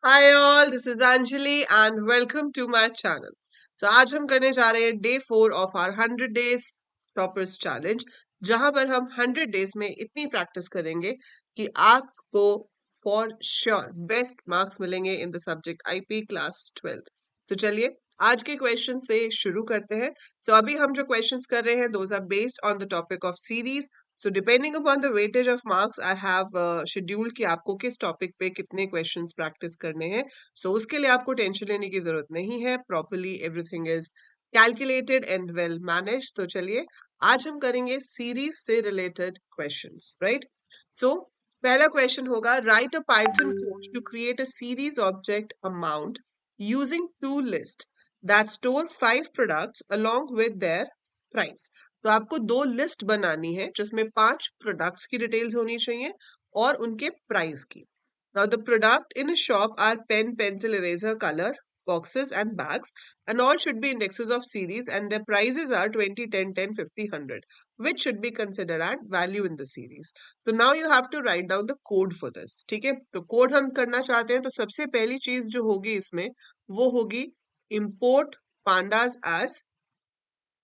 Hi all, this is Anjali and welcome to my channel. So आज हम करने जा रहे हैं day 4 of our 100 days toppers challenge, जहां पर हम 100 days में इतनी प्रैक्टिस करेंगे कि आपको for sure best marks मिलेंगे in the subject IP class 12. So चलिए आज के क्वेश्चन से शुरू करते हैं. So अभी हम जो क्वेश्चंस कर रहे हैं those are based on the topic of series. So depending upon the weightage of marks, I have scheduled कि आपको किस टॉपिक पे कितने क्वेश्चंस प्रैक्टिस करने हैं. So उसके लिए आपको टेंशन लेने की जरूरत नहीं है. Properly everything is calculated and well managed. तो चलिए आज हम करेंगे सीरीज से रिलेटेड क्वेश्चंस, राइट? सो पहला क्वेश्चन होगा write a Python code to create a series object amount using two list that store 5 products along with their price. तो आपको दो लिस्ट बनानी है जिसमें 5 प्रोडक्ट्स की डिटेल्स होनी चाहिए और उनके प्राइस की. Now the product in a shop are pen, pencil, eraser, colour boxes and bags, and all should be indexes of series and their prices are 20, 10, 10, 50, 100, which should be considered at value in the series. So now you have to write down the code for this. ठीक है, तो code हम करना चाहते हैं तो सबसे पहली चीज जो होगी इसमें वो होगी import pandas as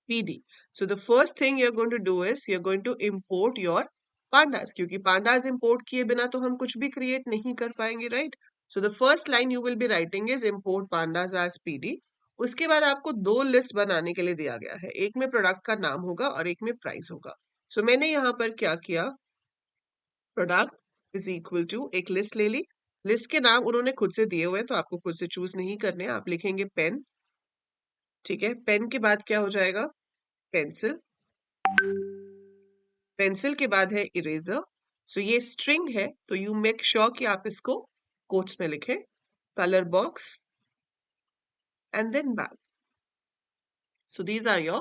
PD. So the first thing you're going to do is you're going to import your pandas, क्योंकि pandas import किए बिना तो हम कुछ भी create नहीं कर पाएंगे, right? So the first line you will be writing is import pandas as PD. उसके बाद आपको दो लिस्ट बनाने के लिए दिया गया है, एक में प्रोडक्ट का नाम होगा और एक में प्राइस होगा. सो मैंने यहाँ पर क्या किया, प्रोडक्ट इज इक्वल टू एक लिस्ट ले ली. लिस्ट के नाम उन्होंने खुद से दिए हुए हैं तो आपको खुद से चूज नहीं करने, आप लिखेंगे पेन. ठीक है, पेन के बाद क्या हो जाएगा, पेंसिल. पेंसिल के बाद है इरेजर. सो ये स्ट्रिंग है तो यू मेक श्योर कि आप इसको कोट्स में लिखें. Colour box and then bag. So these are your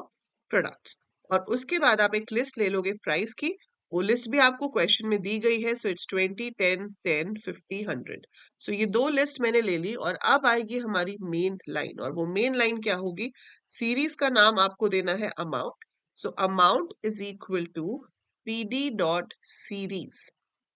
products. और उसके बाद आप एक लिस्ट ले लोगे प्राइस की. वो लिस्ट भी आपको क्वेश्चन में दी गई है. So it's 20, 10, 10, 50, 100. सो ये दो लिस्ट मैंने ले ली और अब आएगी हमारी मेन लाइन. और वो मेन लाइन क्या होगी, सीरीज का नाम आपको देना है amount. So amount is equal to pd dot series.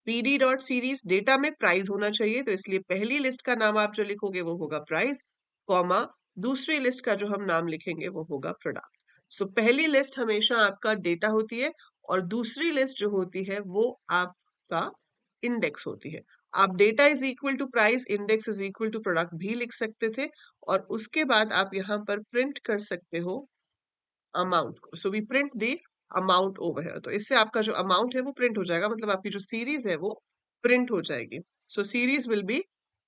pd dot series data में प्राइस होना चाहिए तो इसलिए पहली लिस्ट का नाम आप जो लिखोगे वो होगा प्राइस, कॉमा दूसरी लिस्ट का जो हम नाम लिखेंगे वो होगा प्रोडक्ट. सो पहली लिस्ट हमेशा आपका डेटा होती है और दूसरी लिस्ट जो होती है वो आपका इंडेक्स होती है. आप data is equal to price, index is equal to product भी लिख सकते थे और उसके बाद आप यहाँ पर प्रिंट कर सकते हो अमाउंट को. So we print the amount over है, तो इससे आपका जो अमाउंट है वो प्रिंट हो जाएगा, मतलब आपकी जो सीरीज है वो प्रिंट हो जाएगी. So series will be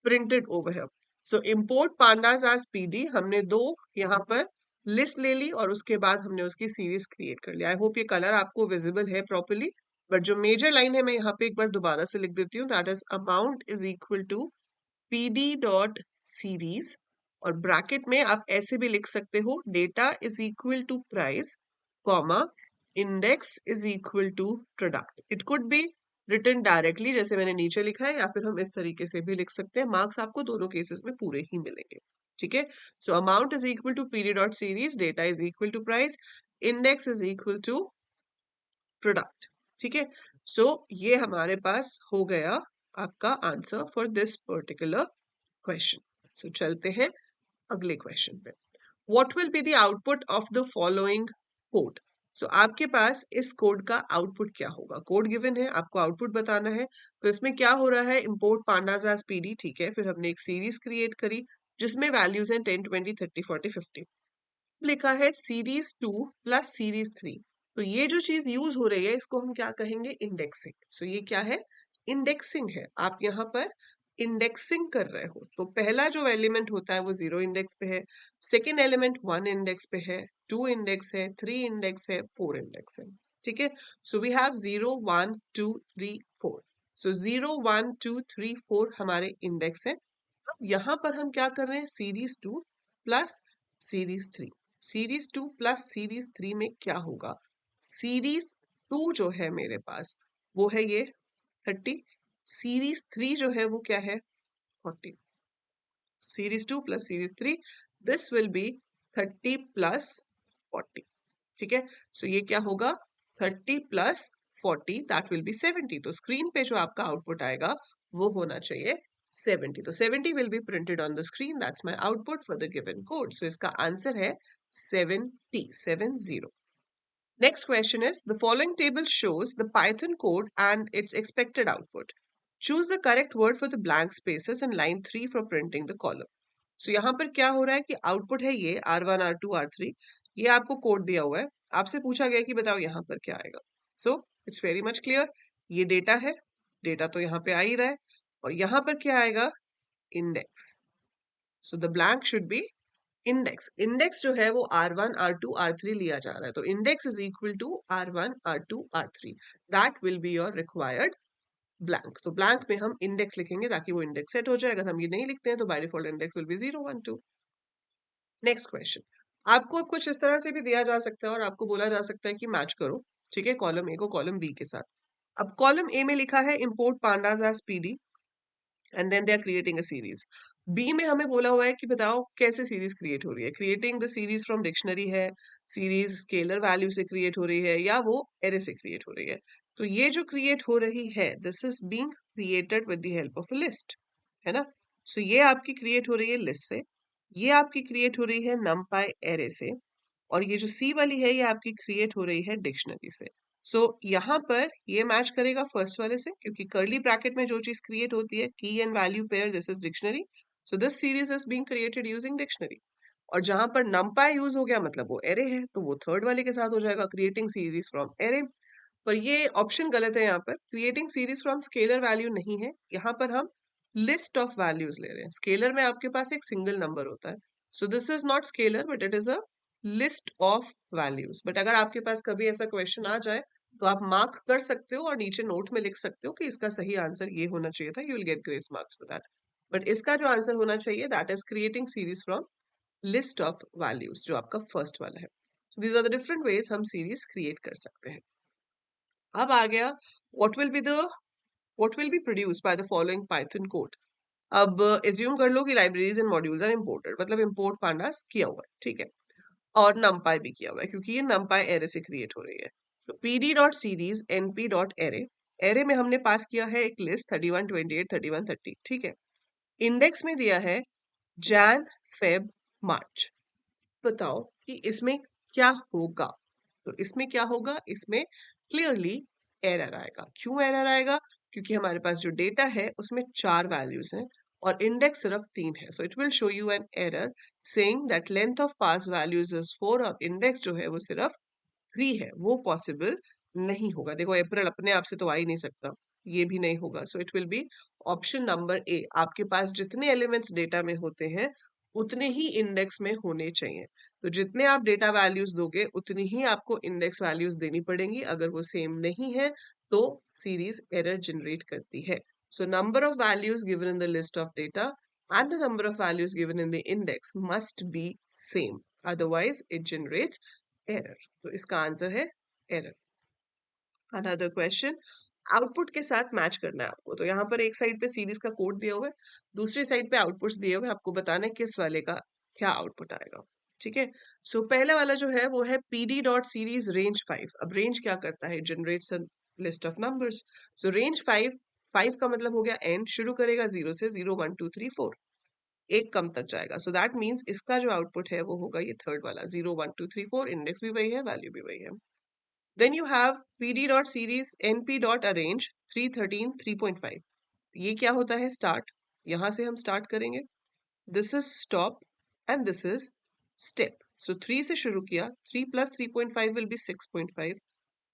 printed over है. So import pandas as PD, हमने दो यहाँ पर लिस्ट ले ली और उसके बाद हमने उसकी सीरीज क्रिएट कर लिया. आई होप ये कलर आपको विजिबल है प्रॉपरली. बट जो मेजर लाइन है मैं यहाँ पे एक बार दोबारा से लिख देती हूँ, that is amount is equal to PD dot series. और ब्रैकेट में आप ऐसे भी लिख सकते हो, data is equal to price, comma index is equal to product. It could be written directly जैसे मैंने नीचे लिखा है, या फिर हम इस तरीके से भी लिख सकते हैं. मार्क्स आपको दोनों केसेस में पूरे ही मिलेंगे. ठीक है, so amount is equal to PD dot series, data is equal to price, index is equal to product. ठीक है, सो ये हमारे पास हो गया आपका answer for this particular question. So चलते हैं अगले क्वेश्चन पे. What will be the output of the following code. So आपके पास इस कोड का आउटपुट क्या होगा, कोड गिवन है, आपको आउटपुट बताना है. तो इसमें क्या हो रहा है, इंपोर्ट पांडास एज पीडी. ठीक है, फिर हमने एक सीरीज क्रिएट करी जिसमें वैल्यूज हैं 10, 20, 30, 40, 50. लिखा है सीरीज 2 प्लस सीरीज 3. तो ये जो चीज यूज हो रही है इसको हम क्या कहेंगे, इंडेक्सिंग. सो ये क्या है, इंडेक्सिंग है. आप यहाँ पर इंडेक्सिंग कर रहे हो. तो पहला जो एलिमेंट होता है वो 0 इंडेक्स पे है, सेकेंड एलिमेंट 1 इंडेक्स पे है, 2 इंडेक्स है, 3 इंडेक्स है, 4 इंडेक्स है. ठीक है, सो वी हैव 0, 1, 2, 3, 4. सो 0, 1, 2, 3, 4 हमारे इंडेक्स है. यहाँ पर हम क्या कर रहे हैं, series 2 plus series 3. Series 2 plus series 3 में क्या होगा, सीरीज 2 जो है मेरे पास वो है ये 30, सीरीज 3 जो है वो क्या है 40. Series 2 plus series 3, this will be 30 plus 40. ठीक है, सो ये क्या होगा 30 प्लस 40, दैट विल बी 70. तो स्क्रीन पे जो आपका आउटपुट आएगा वो होना चाहिए 70. तो 70 will be printed on the screen. That's my output for the given code. So इसका आंसर है 70, 70. Next question is, the following table shows the Python code and its expected output. Choose the correct word for the blank spaces in line 3 for printing the column. So यहाँ पर क्या हो रहा है कि output है ये R1, R2, R3. ये आपको कोड दिया हुआ है. आपसे पूछा गया कि बताओ यहाँ पर क्या आएगा. So it's very much clear. ये डेटा है. डेटा तो यहाँ पे आ ही रहा है. और यहाँ पर क्या आएगा? Index. So the blank should be index. Index जो है वो R1, R2, R3 लिया जा रहा है. तो index is equal to R1, R2, R3. That will be your required blank. तो ब्लैंक में हम इंडेक्स लिखेंगे ताकि वो इंडेक्स सेट हो जाए. अगर हम ये नहीं लिखते हैं तो by default index will be 0, 1, 2. Next question. आपको अब कुछ इस तरह से भी दिया जा सकता है और आपको बोला जा सकता है कि मैच करो. ठीक है, कॉलम ए को कॉलम बी के साथ. अब कॉलम ए में लिखा है import pandas as pd and then they are creating a series. B में हमें बोला हुआ है कि बताओ कैसे सीरीज क्रिएट हो रही है. Creating the series from dictionary है, सीरीज स्केलर वैल्यू से क्रिएट हो रही है, या वो एरे से क्रिएट हो रही है. तो ये जो क्रिएट हो रही है, this is being created with the help of a list, है ना. सो ये आपकी क्रिएट हो रही है लिस्ट से, ये आपकी क्रिएट हो रही है numpy एरे से, और ये जो सी वाली है ये आपकी क्रिएट हो रही है डिक्शनरी से. सो यहाँ पर ये मैच करेगा फर्स्ट वाले से, क्योंकि कर्ली ब्रैकेट में जो चीज क्रिएट होती है, की and value pair, this is dictionary. So this series is being created using dictionary. और जहां पर numpy यूज हो गया मतलब वो एरे है, तो वो थर्ड वाले के साथ हो जाएगा, क्रिएटिंग सीरीज फ्रॉम एरे. पर ये ऑप्शन गलत है. यहाँ पर creating series from scalar value नहीं है, यहाँ पर हम लिस्ट ऑफ वैल्यूज ले रहे हैं. स्केलर में आपके पास एक सिंगल नंबर होता है. So this is not scalar but it is a list of values. But अगर आपके पास कभी ऐसा क्वेश्चन आ जाए तो आप मार्क कर सकते हो और नीचे नोट में लिख सकते हो कि इसका सही आंसर ये होना चाहिए था. You will get grace marks for that. But इसका जो आंसर होना चाहिए that is creating series from list of values, जो आपका फर्स्ट वाला है. So these are the different ways हम सीरीज क्रिएट कर सकते हैं. अब आ गया what will be produced by the following Python code. अब एज्यूम कर लो कि libraries and modules are imported, मतलब इम्पोर्ट पांडास किया हुआ है, ठीक है, और numpy भी किया हुआ है क्योंकि ये numpy एरे से क्रिएट हो रही है. तो pd dot series np dot array, array में हमने पास किया है एक लिस्ट 31, 28, 31, 30, ठीक है. इंडेक्स में दिया है जैन, फेब, मार्च. बताओ कि इसमें क्या होगा. तो इसमें क्या होगा, इसमें क्लियरली एरर आएगा. क्यों एरर आएगा? क्योंकि हमारे पास जो डेटा है उसमें 4 वैल्यूज हैं और इंडेक्स सिर्फ 3 है. So it will show you an error saying that length of pass values is 4 और इंडेक्स जो है वो सिर्फ 3 है. वो पॉसिबल नहीं होगा. देखो अप्रैल अपने आप से तो आ ही नहीं सकता, ये भी नहीं होगा. So it will be option number ए. आपके पास जितने एलिमेंट्स डेटा में होते हैं उतने ही इंडेक्स में होने चाहिए. तो जितने आप डेटा वैल्यूज दोगे उतनी ही आपको इंडेक्स वैल्यूज देनी पड़ेंगी. अगर वो सेम नहीं है तो सीरीज एरर जनरेट करती है. So number of values given in the list of data and the number of values given in the index must be same, otherwise it generates error. तो इसका आंसर है error. Another question, output के साथ match करना है आपको. तो यहाँ पर एक साइड पे सीरीज का कोड दिया हुआ है, दूसरी साइड पे आउटपुट्स दिए हुए हैं. आपको बताना है किस वाले का क्या आउटपुट आएगा, ठीक है. सो पहले वाला जो है वो है pd डॉट सीरीज रेंज 5. अब रेंज क्या करता है, generates a list of numbers. So range 5 का मतलब हो गया एंड, शुरू करेगा 0 से, 0, 1, 2, 3, 4, एक कम तक जाएगा. सो दैट मीन्स इसका जो आउटपुट है वो होगा ये थर्ड वाला, 0, 1, 2, 3, 4. इंडेक्स भी वही है, वैल्यू भी वही है. Then you have pd.series np.arrange 313 3.5. ये क्या होता है, स्टार्ट. यहां से हम स्टार्ट करेंगे. This is stop and this is step. So 3 से शुरू किया, 3 plus 3.5 will be 6.5.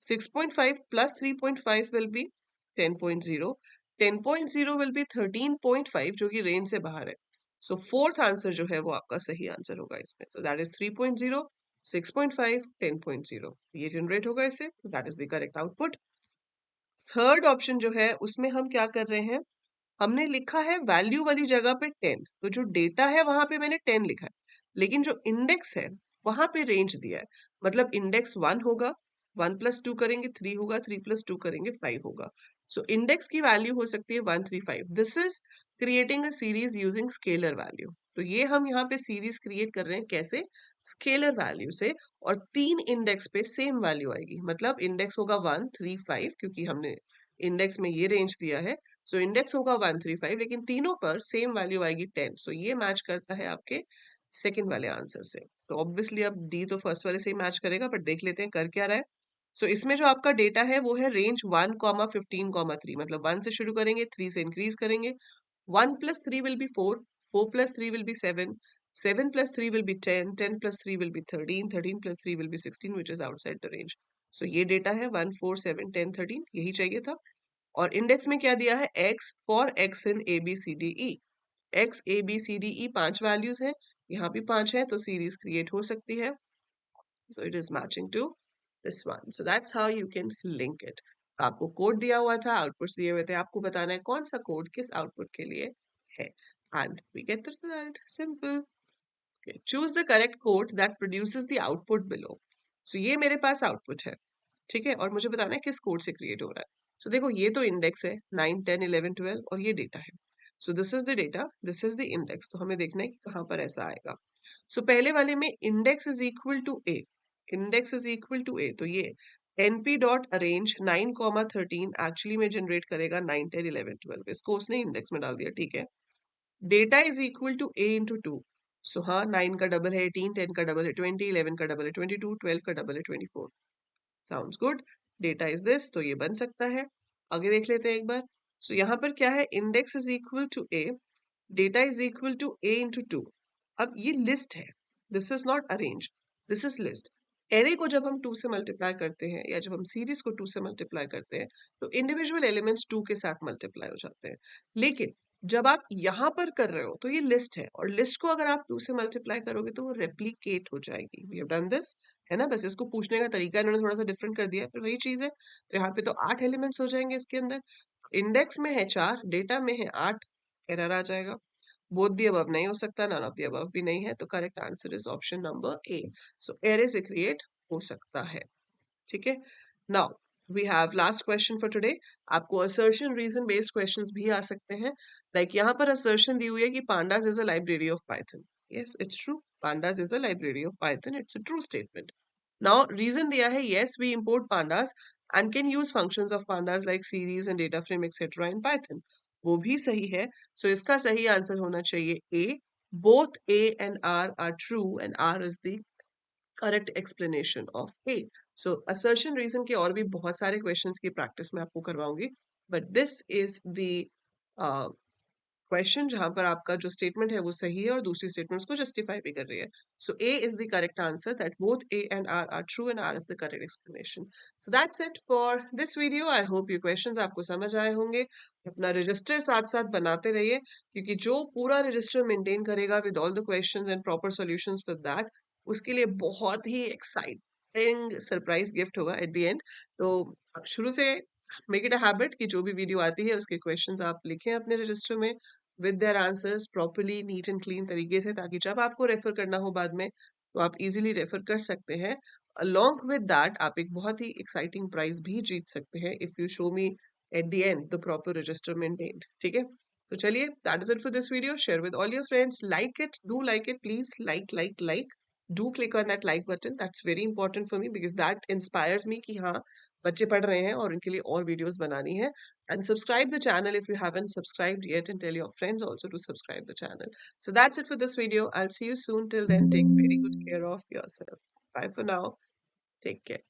6.5 plus 3.5 will be 10.0. 10.0 will be 13.5 जो कि रेंज से बाहर है. सो फोर्थ आंसर जो है वो आपका सही आंसर होगा इसमें. So that is 3.0, 6.5, 10.0. ये जनरेट होगा इससे. That is the correct output. Third option जो है उसमें हम क्या कर रहे हैं, हमने लिखा है वैल्यू वाली जगह पे 10. तो जो डेटा है वहां पे मैंने 10 लिखा है, लेकिन जो इंडेक्स है वहां पे रेंज दिया है. मतलब इंडेक्स 1 होगा, 1 plus 2 करेंगे 3 होगा, 3 plus 2 करेंगे 5 होगा. सो इंडेक्स की वैल्यू हो सकती है 1, 3, 5. This is creating a series using scalar value. तो ये हम यहाँ पे सीरीज क्रिएट कर रहे हैं कैसे, स्केलर वैल्यू से. और 3 इंडेक्स पे सेम वैल्यू आएगी. मतलब इंडेक्स होगा 1, 3, 5, क्योंकि हमने इंडेक्स में ये रेंज दिया है. सो इंडेक्स होगा 135, लेकिन तीनों पर सेम वैल्यू आएगी 10। सो ये मैच करता है आपके सेकंड वाले आंसर से। तो ऑब्वियसली अब डी तो फर्स्ट वाले से ही मैच करेगा, बट देख लेते हैं कर क्या रहा है। सो इसमें जो आपका डेटा है वो है रेंज 1,15,3, मतलब 1 से शुरू करेंगे, 3 से इंक्रीज करेंगे। 1 plus 3 will be 4, 4 plus 3 will be 7, 7 plus 3 will be 10, 10 plus 3 will be 13, 13 plus 3 will be 16, which is outside the range. So ये डेटा है 1, 4, 7, 10, 13, यही चाहिए था। और इंडेक्स में क्या दिया है, x for x in A B C D E. x a b c d e 5 values है, यहाँ भी 5 है, तो सीरीज क्रिएट हो सकती है। So it is matching to this one. So that's how you can link it. आपको code दिया हुआ था, आउटपुट्स दिए हुए थे, आपको बताना है कौन सा कोड किस आउटपुट के लिए है, and we get the result. Simple. Okay. Choose the correct code that produces the output below. So ये मेरे पास आउटपुट है, ठीक है, और मुझे बताना है किस कोड से क्रिएट हो रहा है। सो देखो ये तो इंडेक्स है 9, 10, 11, 12, और ये डेटा है। So this is the data, this is the index. तो हमें देखना है कि कहाँ पर ऐसा आएगा। सो पहले वाले में index is equal to A, index is equal to A, तो ये np डॉट अरेंज 9,13 एक्चुअली में जनरेट करेगा 9, 10, 11, 12। इसको उसने इंडेक्स में डाल दिया, ठीक है। Data is equal to A into two. So हाँ, 9 का डबल है 18, 10 का डबल है 20, 11 का डबल है 22, 12 का डबल है 24। Sounds good. Data is this, तो ये बन सकता है। आगे देख लेते हैं एक बार। सो यहाँ पर क्या है, index is equal to A, data is equal to A into two. अब ये लिस्ट है, this is not arrange, this is list. Array को जब हम 2 से मल्टीप्लाई करते हैं, या जब हम सीरीज को 2 से मल्टीप्लाई करते हैं, तो इंडिविजुअल एलिमेंट्स 2 के साथ मल्टीप्लाई हो जाते हैं। लेकिन जब आप यहाँ पर कर रहे हो तो ये लिस्ट है, और लिस्ट को अगर आप 2 से मल्टीप्लाई करोगे तो वो रेप्लीकेट हो जाएगी। वी हैव डन दिस, है ना। बस इसको पूछने का तरीका इन्होंने थोड़ा सा डिफरेंट कर दिया है, पर वही चीज है। तो यहाँ पे तो 8 एलिमेंट्स हो जाएंगे इसके अंदर। इंडेक्स में है 4, डेटा में है 8, एरर आ जाएगा। बोथ दी अबव नहीं हो सकता, नन ऑफ दी अबव भी नहीं है, तो correct answer is option number A. So array से क्रिएट हो सकता है, ठीक है। Now we have last question for today. आपको असर्शन रीजन बेस्ड क्वेश्चंस भी आ सकते हैं। लाइक यहाँ पर असर्शन दी हुई है कि pandas is a library of Python. Yes, it's true, pandas is a library of Python, it's a true statement. Now reason दिया है, yes we import pandas and can use functions of pandas like series and data frame etc in python। वो भी सही है। सो इसका सही answer होना चाहिए A. Both A and R true, and R is the correct explanation of A. So assertion reason के और भी बहुत सारे क्वेश्चंस की प्रैक्टिस मैं आपको करवाऊंगी, but this is the question जहां पर आपका जो स्टेटमेंट है वो सही है और दूसरी स्टेटमेंट उसको जस्टिफाई भी कर रही है। So A is the correct answer, that both A and R true, and R is the correct explanation. So that's it for this video. I hope ये क्वेश्चंस आपको समझ आए होंगे। अपना रजिस्टर साथ साथ बनाते रहिए, क्योंकि जो पूरा रजिस्टर मेंटेन करेगा with all the questions and proper solutions with that, उसके लिए बहुत ही एक्साइटिंग सरप्राइज गिफ्ट होगा एट द एंड। तो आप शुरू से मेक इट अ हैबिट कि जो भी वीडियो आती है उसके क्वेश्चंस आप लिखें अपने रजिस्टर में with their answers properly, neat and clean तरीके से, ताकि जब आपको रेफर करना हो बाद में तो आप इजीली रेफर कर सकते हैं। अलोंग विद दैट आप एक बहुत ही एक्साइटिंग प्राइज भी जीत सकते हैं if you show me at the end the proper register maintained, ठीक है। सो चलिए, that is it for this video. Share with all your friends, like it, do like it please, like do click on that like button, that's very important for me, because that inspires मी कि हाँ, बच्चे पढ़ रहे हैं और उनके लिए और वीडियोस बनानी है। And subscribe the channel if you haven't subscribed yet, and tell your friends also to subscribe the channel. So that's it for this video. I'll see you soon. Till then, take very good care of yourself. Bye for now. Take care.